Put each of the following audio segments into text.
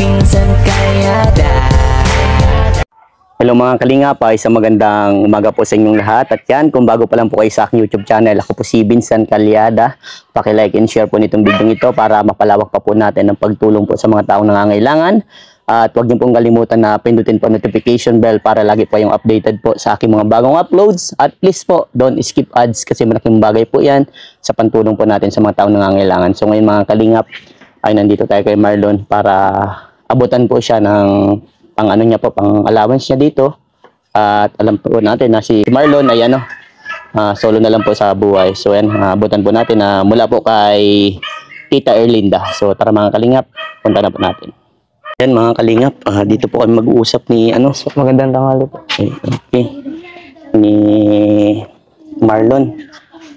Pinsan Kalyada. Hello mga kalingap, isang magandang umaga po sa inyong lahat. At yan, kung bago pa lang po kayo sa aking YouTube channel, ako po si Pinsan Kalyada. Paki-like and share po nitong video ito para mapalawak pa po natin ang pagtulong po sa mga taong nangangailangan. At huwag niyo pong kalimutan na pindutin po notification bell para lagi po yung updated po sa aking mga bagong uploads. At please po, don't skip ads kasi malaking bagay po yan sa pantulong po natin sa mga taong nangangailangan. So ngayon mga kalingap, ay nandito tayo kay Marlon para abutan po siya ng pang ano niya po, pang allowance niya dito. At alam po natin na si Marlon ay solo na lang po sa buhay. So yan, abutan po natin na mula po kay Tita Erlinda. So tara mga kalingap, punta na po natin. Yan mga kalingap, dito po kami mag-uusap ni Magandang tanghali po. okay, ni Marlon.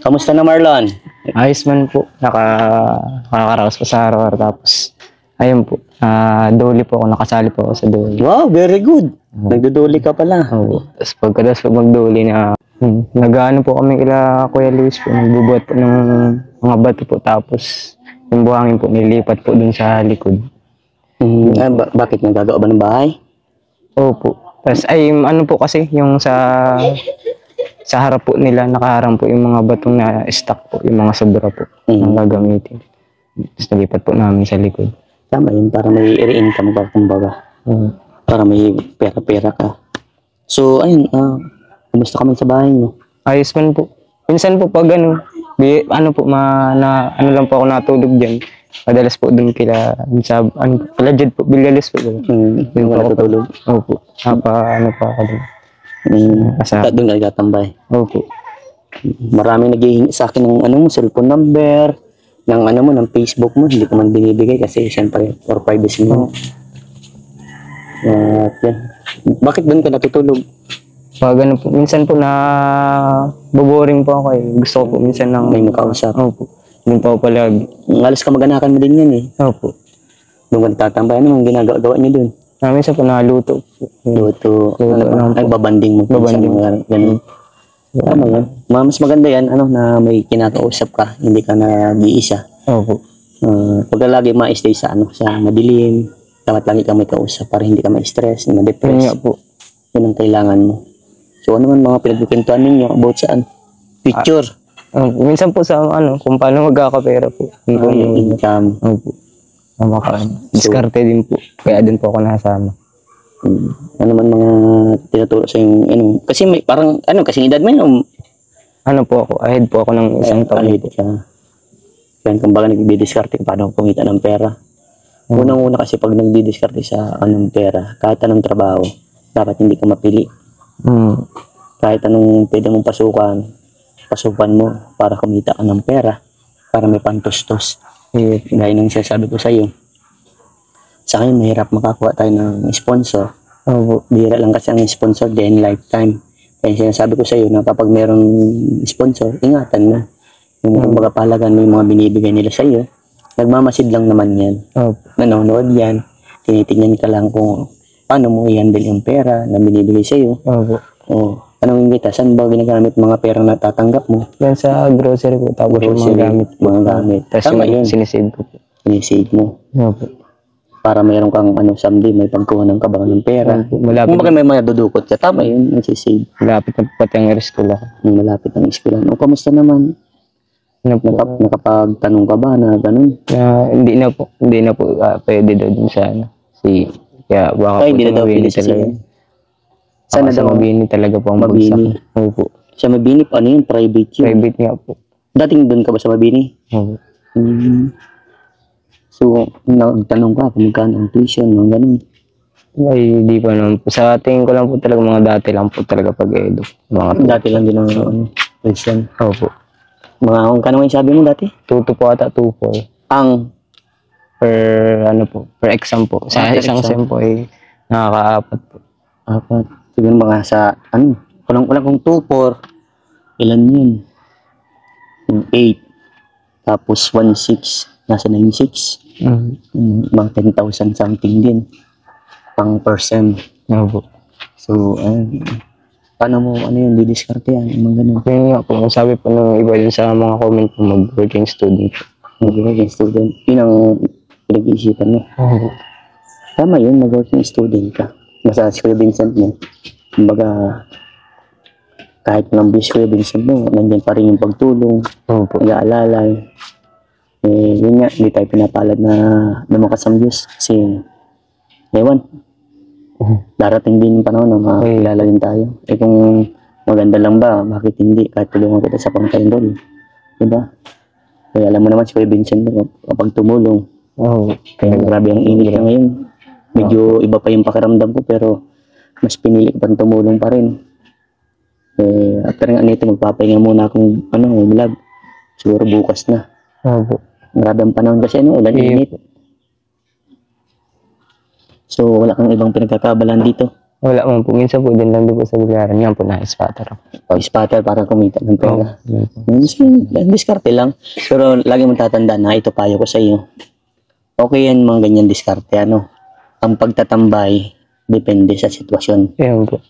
Kamusta na Marlon? Ayos man po. Nakakaraos po sa araw-araw. Tapos, ayun po. Doli po ako. Nakasali po ako sa doli. Wow, very good. Nagduduli ka pala. Oo. Tapos pagkatapos po magdoli nag-ano po kami kila Kuya Luis po. Nagbubuhat po ng mga bato po. Tapos, yung buhangin po nilipat po dun sa likod. Bakit nagagawa ba ng bahay? Opo. Tapos ay ano po kasi yung sa harap po nila nakaharang po yung mga batong na stock po, yung mga sobra po na gagamitin. Tapos nalipat po namin sa likod. Tama yun, para may i-income ka kumbaga. Para may pera-pera ka. So ayun, kumusta ka man sa bahay mo? Ayos man po. Minsan po pag ano po ano lang po ako natulog diyan. Madalas po dun kila Jud po, Bilyales po. Yung wala tutulog? Opo. Ano pa ako dun. Doon ka nagtatambay? Opo. Maraming naghihingi sa akin ng cellphone number, ng Facebook mo, hindi ko man binibigay kasi siyempre for privacy mo. At yan. Bakit doon ka natutulog? Pag ano po, minsan po boboring po ako eh. Gusto ko po minsan may makausap. Opo. Doon pa ako palagi. Alas ka maganakan mo din yan eh. Opo. Doon ka tatambay. Ano mong ginagawa niyo doon? Minsan po naluto. Luto. Babanding mo. Babanding. Ganun. Tama yan. Mas maganda yan, na may kinakausap ka. Hindi ka nag-iisa. Opo. Pag lagi ma-stay sa madilim. Dapat lagi ka may kausap para hindi ka ma-stress, ma-depress. Yun nga po. Yun ang kailangan mo. So ano man mga pinagkukwentuhan ninyo about saan? Picture. Minsan po sa kung paano magkakapera po. Yung income. Opo. Diskarte din po. Kaya din po ako nasama. Ano man mga tinuturo sa yung kasi may parang kasing edad mo yun. Po ako, ahead po ako ng isang taon. Ahead ka. Kaya kumbaga nagdidiskarte paano kumita ng pera. Unang-una kasi pag nagdidiskarte sa pera, kahit anong trabaho, dapat hindi ka mapili. Kahit anong pwede mong pasukan mo para kumita ka ng pera, para may pantustos. Gaya ng sinasabi ko sa iyo. Sa akin, mahirap makakuha tayo ng sponsor. Bihira lang kasi ang sponsor din lifetime. Kaya sinasabi ko sa iyo na kapag mayroong sponsor, ingatan mo. Yung magpapahalagan mo yung mga binibigay nila sa iyo. Nagmamasid lang naman yan. Nanonood yan. Tinitingnan ka lang kung paano mo i-handle yung pera na binibigay sa iyo. Anong kita? Saan ba ginagamit mga pera na tatanggap mo? Yan sa grocery po. Tapos Grocery, mga gamit. Tapos yung sinisave ko po. Sinisave mo. Para mayroon kang someday may pagkuhanan ka ba ng pera. Kung baka may mga dudukot ka, tama yun, nagsisave. Malapit na pati ang eskwela. Malapit ang eskwela. Kamusta naman? Nakapagtanong ka ba na ganun? Hindi na po pwede doon sa kaya baka hindi na daw pwede talaga. Sana daw Mabini talaga po ang bagsak. Opo. Sa Mabini, ano yun? Private yun? Private nga po. Dating doon ka ba sa Mabini? Opo. So, nagtanong ka kung magkano ang tuition, mga ganun. Ay, di pa naman po. Sa tingin ko lang po talaga mga dati lang po talaga pag-edo. Dati lang din ang tuition. Opo. Mga kung kano yung sabi mo dati? 2 po ata, 2 Ang? Per exam po. Sa isang sem po ay nakaka-4 po. 4. Siguro mga sa, kulang-kulang kung 2, 4, ilan yun? 8. Tapos 1,6. Nasa 9,6. Mga 10,000 something din. Pang percent. Opo. So, paano mo, didiskarte yan? Mga ganun. Kaya nga po, sabi po ng iba din sa mga comment po, mag-working student. Mag-working student. Yun ang pinag-iisipan mo. Tama yun, mag-working student ka. Basta si Kuya Vincent mo, kumbaga, kahit ng bis Kuya Vincent mo, nandiyan pa rin yung pagtulong, Opo. nag-aalalay. Yun nga, hindi tayo pinapalad na lumakas ang Diyos. Kasi, ewan, darating din yung panahon na makakilala din tayo. Kung maganda lang ba, bakit hindi? Kahit tulungan kita sa pang-enroll. Diba? Kaya alam mo naman si Kuya Vincent mo, kapag tumulong, kaya grabe ang init na ngayon. Medyo iba pa yung pakiramdam ko, pero mas pinili ko pang tumulong pa rin. After nga nito, magpapahinga muna akong vlog. Siguro bukas na. Grabe ang panahon kasi ulan, init. So, wala kang ibang pinagkakabalan dito. Wala mo po. Minsan po, din lang din po sa bilaran. Yan po, na-spatter ako. Spatter para kumita ng pera. Diskarte lang. Pero lagi mong tatandaan na ito payo ko sa iyo. Okay yan mga ganyan diskarte. Ang pagtatambay, depende sa sitwasyon. Yan po.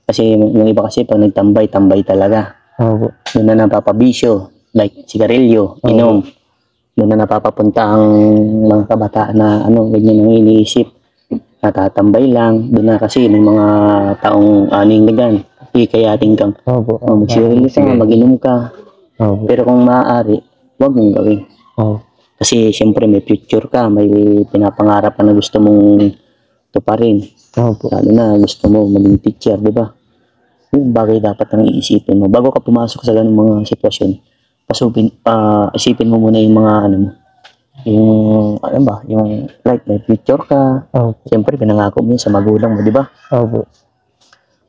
Kasi yung iba kasi pag nagtambay, tambay talaga. Doon na napapabisyo. Like sigarilyo, inom. Doon na napapapunta ang mga kabataan na ganyan ang iniisip. Natatambay lang. Doon na kasi ng mga taong aningligan. Kikayating kang magsigarilyo ka, mag-inom ka. Pero kung maaari, huwag mong gawin. Kasi siyempre may future ka, may pinapangarap ka na gusto mong tuparin. Lalo na gusto mo maging teacher, di ba? Yung bagay dapat ang iisipin mo. Bago ka pumasok sa ganung mga sitwasyon, isipin mo muna yung mga yung like may future ka. Siyempre pinangako mo yun sa magulang mo, di ba?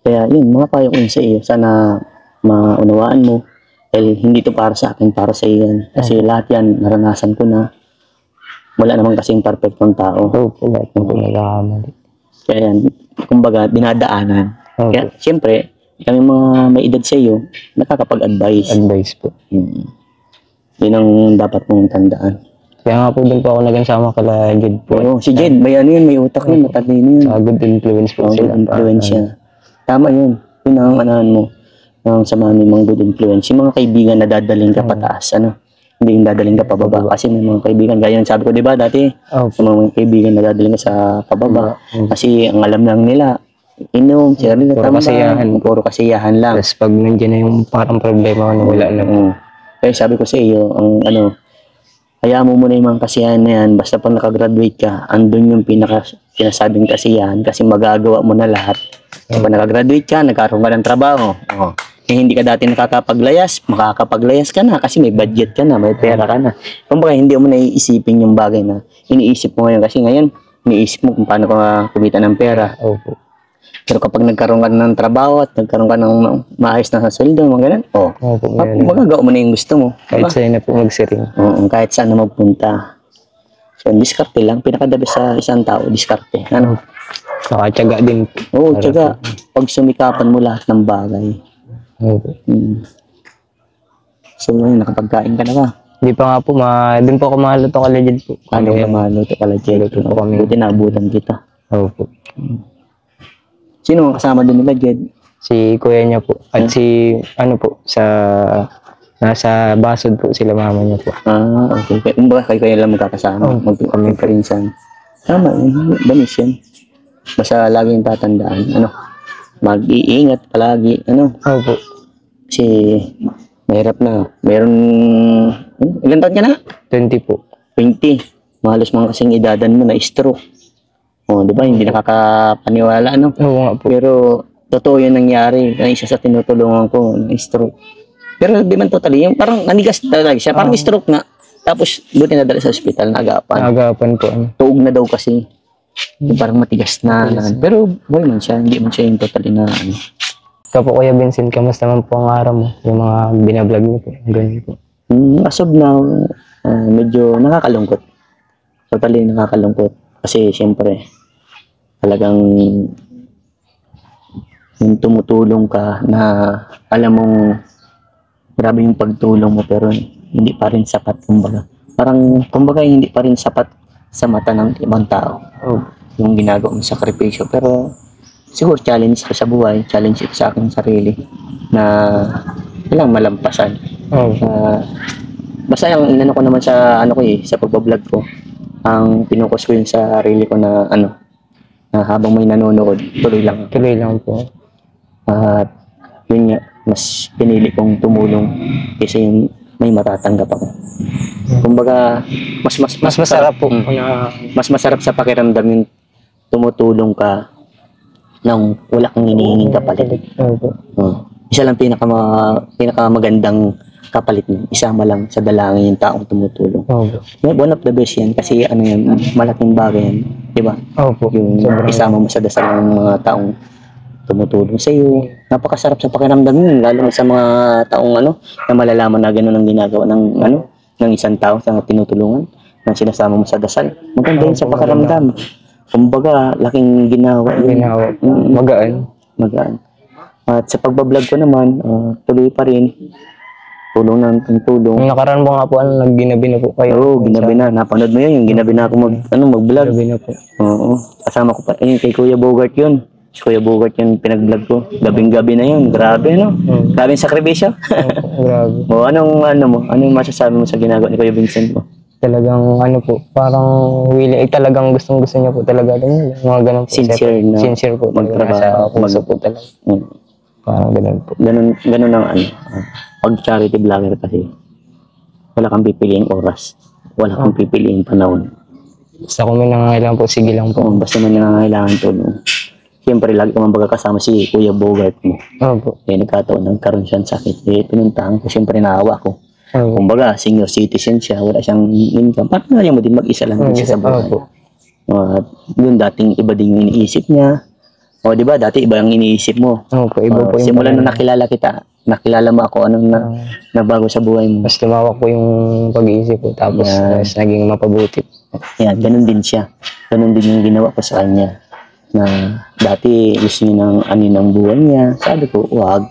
Kaya yun, mga payo ko yun sa iyo. Sana maunawaan mo. Dahil hindi to para sa akin, para sa iyo yan. Kasi lahat yan, naranasan ko na. Wala naman kasing perfectong tao. Lahat ng pinagkakamali. Kaya yan, kumbaga, dinadaanan. Kaya, siyempre, kami mga may edad sa iyo, nakakapag-advise. Advice po. Yun ang dapat mong tandaan. Kaya nga po din po ako nagansama kala Jed po. Si Jed, may may utak yun, matalino yun. Good influence po sila. Influence siya. Tama yun. Yun ang anahan mo. Ang samahan mo mga good influence. Yung mga kaibigan na dadaling ka pataas, hindi yung dadaling ka pababa. Kasi may mga kaibigan, gaya yung sabi ko, di ba, dati, mga kaibigan na dadaling ka sa pababa. Kasi ang alam lang nila, inom, puro kasiyahan lang. Tapos pag nandiyan na yung parang problema, wala na. Kaya sabi ko sa iyo, hayaan mo muna yung mga kasiyahan na yan, basta pag nakagraduate ka, andun yung sinasabing kasiyahan kasi magagawa mo na lahat. Pag nakagraduate ka, nagkaroon ka ng trabaho. Hindi ka dati nakakapaglayas, makakapaglayas ka na kasi may budget ka na, may pera ka na. Kumbaga, hindi mo naiisipin yung bagay na iniisip mo ngayon kasi ngayon, iniisip mo kung paano ka kumita ng pera. Pero kapag nagkaroon ka ng trabaho at nagkaroon ka ng maayos na sweldo, mga ganun, magagawa mo na yung gusto mo. Kahit saan na po magsiring. Kahit saan na magpunta. So, diskarte lang. Pinakadabi sa isang tao, diskarte. Nakatyaga din. Tyaga. Pag sumikapan mo lahat ng bagay. So, nakapagkain ka na ba? Hindi pa nga po, din po ako mahaluto ka legend po. Ano ka mahaluto ka legend? Buti naabutan kita. Sino ang kasama din nila, Jed? Si kuya niya po. At si, nasa Basod po sila mama niya po. Okay. Kumbaga kayo lang magkakasama. Magpiprinsan. Tama, banis yan. Basta laging tatandaan. Mag-iingat palagi. Kasi mahirap na. Meron, ilan taon ka na? 20 po. 20. Mahalos mga kasing edadan mo na stroke. Di ba? Hindi nakakapaniwala, Oo nga po. Pero, totoo yun nangyari. Isa sa tinutulungan ko, na stroke. Pero di man totally, yung parang nanigas talaga siya. Parang stroke nga. Tapos, buti nadala sa ospital, Nagapan po. Tuog na daw kasi. Yung parang matigas na. Pero, boy man siya. Hindi man siya yung totally na, Ikaw po, Kuya Vincent, kamusta man po ang araw mo? Yung mga binablog niyo po. Ganun po. As of now, medyo nakakalungkot. Totally nakakalungkot. Kasi, siyempre, talagang yung tumutulong ka na alam mong grabe yung pagtulong mo pero hindi pa rin sapat kumbaga. Parang kumbaga hindi pa rin sapat sa mata ng ibang tao. Yung ginagawa mo sakripisyo pero siguro challenge ko sa buhay, challenge ito sa aking sarili na walang malampasan. Basta yung inano ko naman sa sa pagbablog ko ang pinukus ko yun sa sarili ko na ano, na habang may nanonood, tuloy lang. Tuloy lang po. At yun nga, mas pinili kong tumulong kasi yung may matatanggap ako. Kumbaga, mas Masarap po Mm. na Mas masarap sa pakiramdam yung tumutulong ka nang wala kang hinihinging kapalit. Opo. Isa lang pinakamagandang kapalit mo. Isama lang sa dalangin yung taong tumutulong. Opo. One of the best yan kasi ano yan, malaking bagay yan. Diba? Opo. Yung Sobrang isama mo sa dasal ng mga taong tumutulong sa iyo. Napakasarap sa pakiramdam yun, lalo na sa mga taong ano, na malalaman na gano'n ang ginagawa ng ano, ng isang tao sa tinutulungan na sinasama mo sa dasal. Maganda yun sa pakiramdam. Kumbaga, laking ginawa yun. ginawa. Mm. Magaan. At sa pagbablog ko naman, tuloy pa rin. Tulong ng tulong. Yung nakaraan po nga po, nagginabi na po kayo. Oo, ginabi na. Napanood mo yun, yung ginabi na ako mag-vlog. Ginabi na po. Oo. Kasama ko pa, kay Kuya Bogart yun. Si Kuya Bogart yung pinag-vlog ko. Gabing-gabi na yun. Grabe, no? Grabe yung sakripisyo. Opo, grabe. O, anong masasabi mo sa ginagawa ni Kuya Vincent mo? Talagang ano po, parang willing, talagang gustong-gusto niya po talaga din. Mga ganun po. Sincere na Sincere po. magtrabaho, Sa puso po talaga. Parang ganun po. Ganun ang ano. Pag charity vlogger kasi, wala kang pipiliing oras. Wala kang pipiliing panahon. Basta kung may nangangailangan po, sige lang po. Basta man nangangailangan tulong. Siyempre, lagi ko mga kasama si Kuya Bogart mo. Opo. Nagkataon, nagkaroon siya ng sakit. Pinuntahan ko, siyempre naawa ko. Opo. Kumbaga, senior citizen siya, wala siyang income. Paano nga mo din mag-isa lang din siya sa buhay? Opo. Yun, dating iba din yung iniisip niya. O, di ba? Dati iba yung iniisip mo. Opo, iba po yung Simulan nung nakilala kita, nakilala mo ako, anong nabago sa buhay mo. mas lumawak po yung pag-iisip po. Tapos, mas naging mapabuti. Yan, ganun din siya. Ganun din yung ginawa ko sa kanya. Na dati gusto niya ng ng buhay niya. Sabi ko, wag.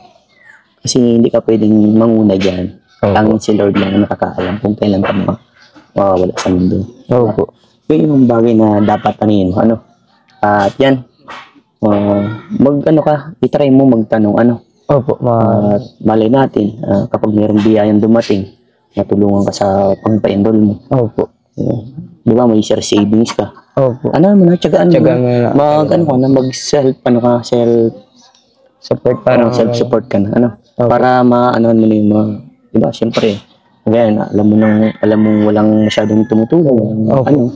Kasi hindi ka pwedeng manguna dyan. Opo. Tanging si Lord lang ang nakakaalam kung kailan ka mawawala sa mundo. Opo. Yun yung bagay na dapat tanin mo. At yan, itry mo magtanong, Opo. At malay natin, kapag mayroong biyayang dumating, matulungan ka sa pagpa-enroll mo. Opo. Di ba, may share savings ka. Opo. Tsagaan Tsagaan mo na. mo na. Support Parang self-support ka na, Opo. para mo na yung mga, di ba, siyempre, ngayon, alam mo walang masyadong tumutulong, Opo.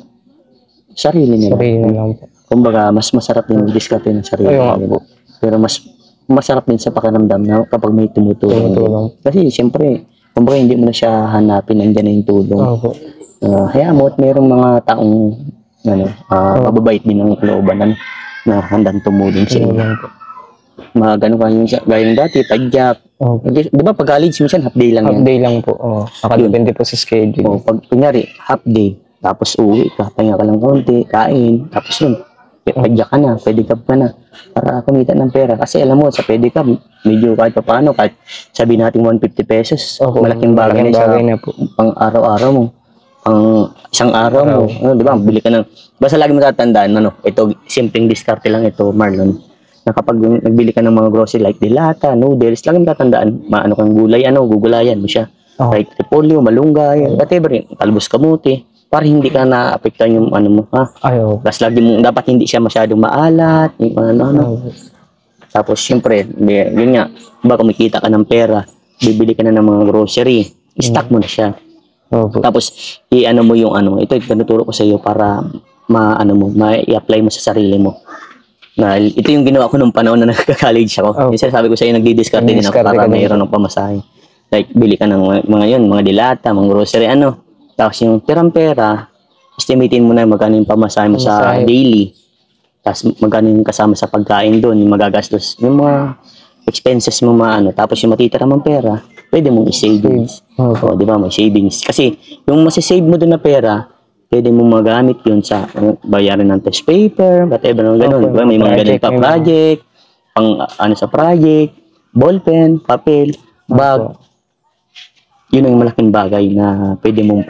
sarili nila. Sarili na lang po. Kumbaga, mas masarap din mag-discard ng sarili Ayun nga nila. Pero mas masarap din sa pakiramdam na kapag may tumutulong. Tumutulong. Kasi, siyempre, kumbaga, hindi mo na siya hanapin, nandiyan na yung tulong. Opo. Hayaan mo at mayroong mga taong, mababait din ng kalooban, na handang tumulong sa Yun inyo. lang po. Gano'n ka yung gaya ng dati, tagyak. Opo. Di ba pag college minsan half day lang yan? Half day lang po. Nakadepende po sa schedule. O pag kunyari, half day, tapos uwi ka, pahinga ka lang konti, kain, tapos yun, tagyak ka na, pedicab ka na, para kumita ng pera. Kasi alam mo, sa pedicab, medyo kahit paano, kahit sabi natin 150 pesos, Opo, malaking bagay na siya na po. pang araw-araw mo. Pang isang araw mo. Di ba? Bili ka ng, basta lagi mo tatandaan, ito, simpleng diskarte lang ito, Marlon. Na kapag nagbili ka ng mga grocery like dilata, noodles, lagi mo tatandaan, maano kang gulay, gugulayan mo siya. Like repolyo, malunggay, whatever, talbos kamuti, para hindi ka na-apektan yung mo, Ayaw. Plus lagi mo, dapat hindi siya masyadong maalat, yung Tapos, syempre, yun nga, ba kumikita ka ng pera, bibili ka na ng mga grocery, stock mo na siya. Opo. Tapos, mo yung ito, tinuturo ko sa iyo para ma-apply mo sa sarili mo. Na ito yung ginawa ko nung panahon na nagka-college ako. Oh. Yung sabi ko sa iyo, nagdi-discard din ako para mayroon ng pamasahe. Like, bili ka ng mga dilata, mga grocery, Tapos yung pera, estimatein mo na magkano yung pamasahe mo sa daily. Tapos magkano yung kasama sa pagkain doon, yung magagastos. Yung mga expenses mo tapos yung matitira mong pera, pwede mong i-savings. O, di ba, may savings. Kasi yung masisave mo doon na pera, pwede mo magamit yun sa bayaran ng test paper, whatever, gano'n. Diba? May mga ganun pa project, sa project, ballpen, papel, bag. Yun ang malaking bagay na pwede mong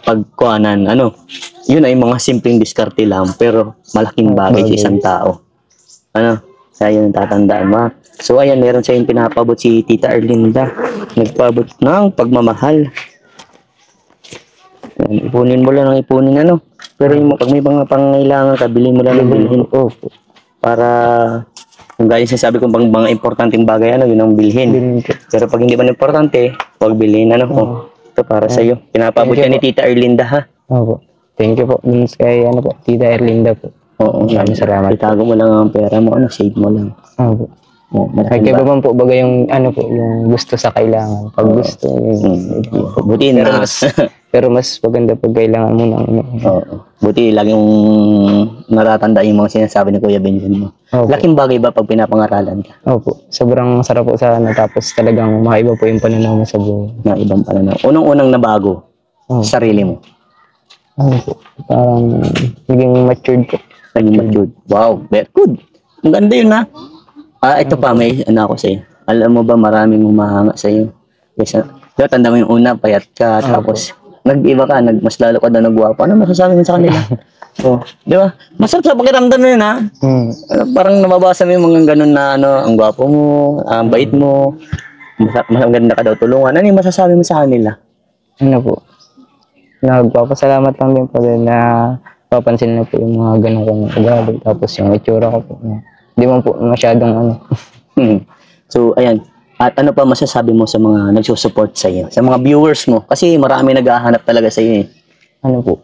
pagkuhanan, yun ay mga simpleng diskarte lang, pero malaking bagay sa isang tao. Kaya yun ang tatandaan mo. So, ayan, meron sa yung pinapabot si Tita Erlinda. Nagpabot ng pagmamahal. Ipunin mo lang ng ipunin, ano. Pero yung, pag may mga pangailangan ka, bilhin mo lang ng bilhin. Opo. Para, kung gaya sabi ko, mga importanteng bagay, ano, yun ang bilhin. Bilhin po. Pero pag hindi man importante, huwag bilhin, ano. Ito para sa'yo. Pinapabot Thank ka you ni Tita Erlinda, ha. Opo. Thank you po. Dun kay, ano po, Tita Erlinda po. Oo. Maraming salamat. Itago mo lang ang pera mo, ano, save mo lang. Opo. Malaking Kaya ba po baga yung, ano po, yung gusto sa kailangan. Pag gusto, Buti na. pero mas maganda pag kailangan mo ng, ano. Oo. Buti laging natatanda yung mga sinasabi ni Kuya Benson mo. Opo. Laking bagay ba pag pinapangaralan ka? Opo. Sobrang sarap po sa, ano, tapos talagang makaiba po yung pananaw mo sa buhay. Na ibang pananaw. Unang-unang nabago sa sarili mo. Ano po, parang naging matured po. Naging matured. Wow, very good. Ang ganda yun, ha? Ito pa, may ano ako sa'yo. Alam mo ba, maraming humahanga sa'yo. Kasi, tanda mo yung una, payat ka, tapos, nag-iba ka, mas lalo ka na nagwapo. Ano masasabi mo sa kanila? Di ba? Masarap sa pakiramdam na yun, ha? Parang nababasa mo yung mga ganun na, ano, ang gwapo mo, ang bait mo, mas ganda ka daw tulungan. Ano yung masasabi mo sa kanila? Ano po, nagpapasalamat lang din po din na papansin na po yung mga ganun kong ugali. Tapos yung itsura ko po. Hindi man po masyadong ano. So, ayan. At ano pa masasabi mo sa mga nagsusupport sa iyo? Sa mga viewers mo? Kasi marami naghahanap talaga sa iyo, eh. Ano po,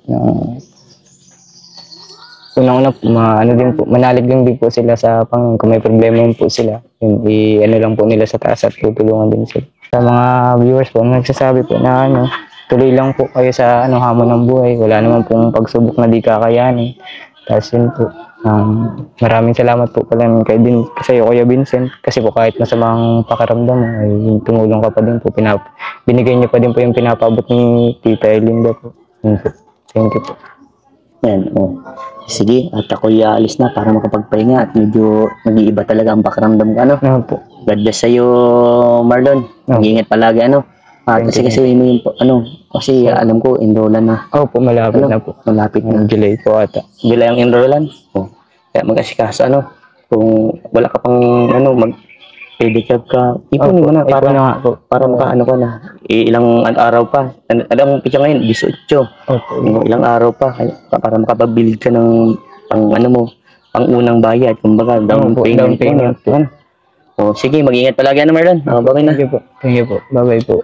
unang-una po, ano din po, manalig din po sila sa Panginoon. Kung may problema po sila, yun, ano lang po nila sa taas at tutulungan din sila. Sa mga viewers po, nagsasabi po na ano, tuloy lang po kayo sa ano, hamon ng buhay. Wala naman pong pagsubok na di kakayanin. Tapos yun po, maraming salamat po pala kasi Kuya Vincent. Kasi po kahit masamang pakiramdam mo, ay tumulong ka pa din po. Binigay niyo pa din po yung pinapabot ni Tita Erlinda po. Yun po. Thank you po. Ayan, sige, at ako'y aalis na para makapagpahinga at medyo nag-iiba talaga ang pakiramdam ka, ano? Ano po. God bless sa'yo, Marlon. Mag-ingat palagi, ano? Kasi mo yung, ano, kasi alam ko, enrollan na. Po, malapit na po. Malapit na. July po ata. July ang enrollan. Kaya mag-asikaso, ano? Kung wala ka pang, ano, pedicab ka, ipunin mo na para makaano ka na. Ilang araw pa. Alam mo, pitya ngayon, 18. Ilang araw pa para makapabilid ka ng ano mo, pang unang bayad. Kumbaga, down payment. Sige, mag-ingat palagi, ano, Marlon? Bye-bye na. Thank you po. Bye-bye po.